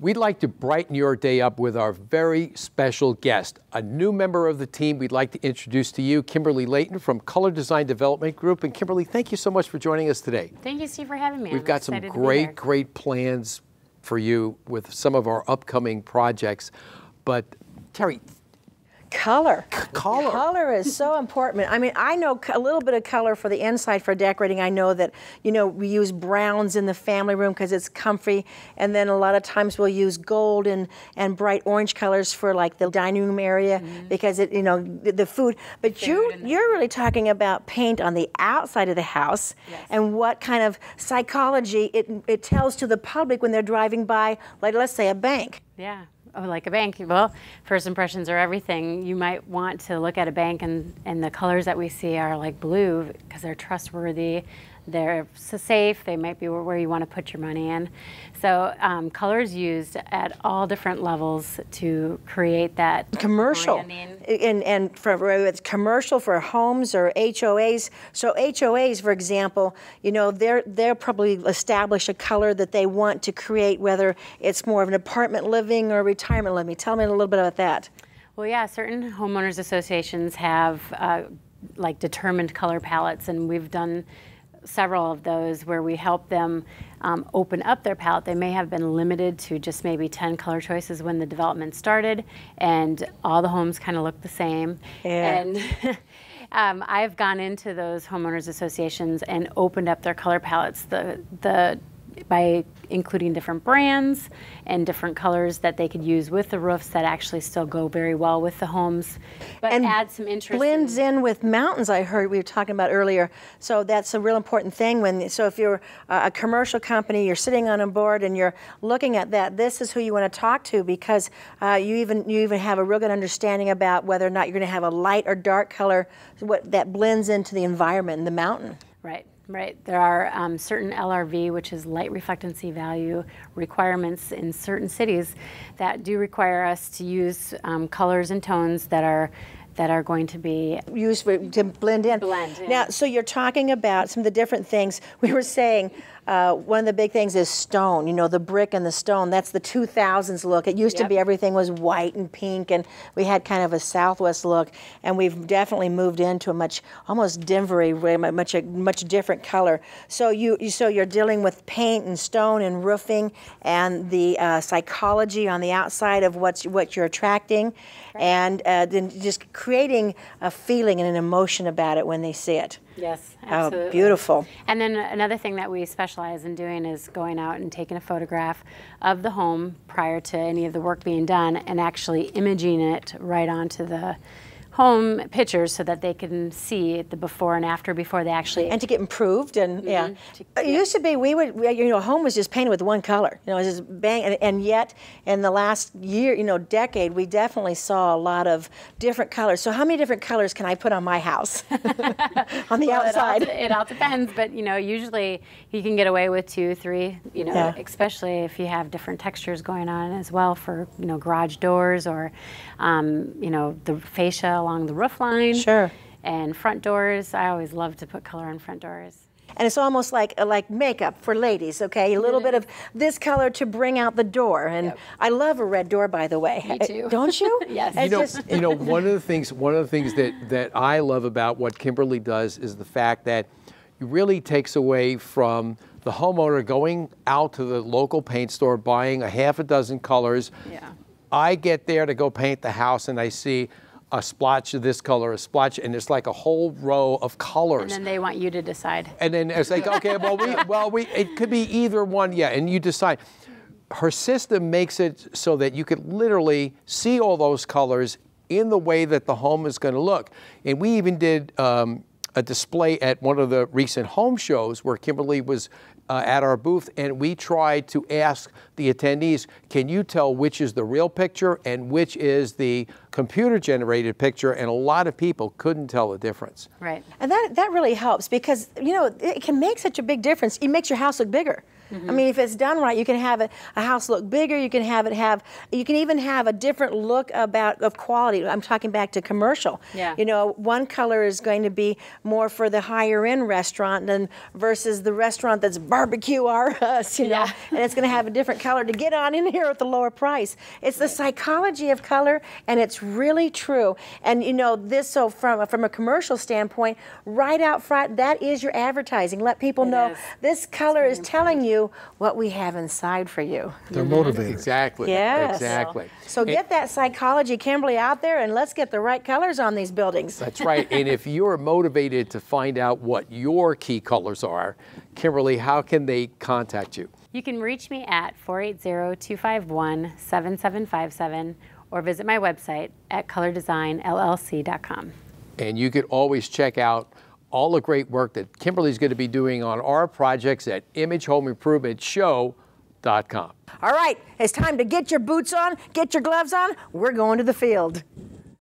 We'd like to brighten your day up with our very special guest, a new member of the team we'd like to introduce to you, Kimberly Layton from Color Design Development Group. And Kimberly, thank you so much for joining us today. Thank you, Steve, for having me. We've got some great plans for you with some of our upcoming projects. But Terry, color. Color is so important. I mean, I know a little bit of color for the inside for decorating. I know that, you know, we use browns in the family room because it's comfy. And then a lot of times we'll use gold and bright orange colors for like the dining room area because it, you know, the food. But you're really talking about paint on the outside of the house and what kind of psychology it tells to the public when they're driving by, like let's say a bank. Yeah. Oh, like a bank. Well, first impressions are everything. You might want to look at a bank and the colors that we see are like blue because they're trustworthy, they're safe, they might be where you want to put your money in. So colors used at all different levels to create that commercial branding. And for it's commercial for homes or HOAs. So HOAs, for example, you know, they'll probably establish a color that they want to create, whether it's more of an apartment living or retirement living. Tell me a little bit about that. Well, yeah, certain homeowners associations have like determined color palettes, and we've done several of those where we help them open up their palette. They may have been limited to just maybe 10 color choices when the development started, and all the homes kind of look the same. Yeah. And I've gone into those homeowners associations and opened up their color palettes by including different brands and different colors that they could use with the roofs that actually still go very well with the homes, but and add some interest. Blends in with mountains, I heard we were talking about earlier. So that's a real important thing. So if you're a commercial company, you're sitting on a board and you're looking at that, this is who you want to talk to because you even have a real good understanding about whether or not you're going to have a light or dark color that blends into the environment and the mountain. Right. Right. There are certain LRV, which is light reflectancy value requirements in certain cities that do require us to use colors and tones that are going to be used to blend in. Now, so you're talking about some of the different things. We were saying one of the big things is stone, you know, the brick and the stone. That's the 2000s look. It used to be everything was white and pink, and we had kind of a Southwest look, and we've definitely moved into a almost Denver-y, much different color. So you're dealing with paint and stone and roofing and the psychology on the outside of what you're attracting, and then just creating a feeling and an emotion about it when they see it. Yes, absolutely. Oh, beautiful. And then another thing that we specialize in doing is going out and taking a photograph of the home prior to any of the work being done and actually imaging it right onto the home pictures so that they can see the before and after before they actually... And to get improved, and it used to be, you know, home was just painted with one color. You know, it was just bang, and yet in the last year, you know, decade, we definitely saw a lot of different colors. So how many different colors can I put on my house on the outside? It all depends, but, you know, usually you can get away with 2, 3, you know, especially if you have different textures going on as well for, you know, garage doors or, you know, the fascia along the roof line. Sure. And front doors. I always love to put color on front doors. And it's almost like makeup for ladies, okay? A little bit of this color to bring out the door. And I love a red door, by the way. Me too. Don't you? Yes. You know, one of the things that I love about what Kimberly does is the fact that it really takes away from the homeowner going out to the local paint store, buying a half a dozen colors. Yeah. I get there to go paint the house and I see a splotch of this color, a splotch, and it's like a whole row of colors. And then they want you to decide. And then it's like, okay, it could be either one, and you decide. Her system makes it so that you could literally see all those colors in the way that the home is going to look. And we even did a display at one of the recent home shows where Kimberly was at our booth, and we tried to ask the attendees, can you tell which is the real picture and which is the computer-generated picture? And a lot of people couldn't tell the difference. Right. And that really helps because, you know, it can make such a big difference. It makes your house look bigger. I mean, if it's done right, you can have a house look bigger. You can have it you can even have a different look of quality. I'm talking back to commercial. Yeah. You know, one color is going to be more for the higher end restaurant than versus the restaurant that's barbecue or us, you know, and it's going to have a different color to get on in here at the lower price. It's the psychology of color, and it's really true. And you know, this, so from a commercial standpoint, right out front, that is your advertising. Let people know this color is telling you what we have inside for you. They're motivated. Exactly. Yes. Exactly. So get that psychology, Kimberly, out there, and let's get the right colors on these buildings. That's right. And if you're motivated to find out what your key colors are, Kimberly, how can they contact you? You can reach me at 480-251-7757 or visit my website at colordesignllc.com. And you can always check out all the great work that Kimberly's going to be doing on our projects at imagehomeimprovementshow.com. All right, it's time to get your boots on, get your gloves on. We're going to the field.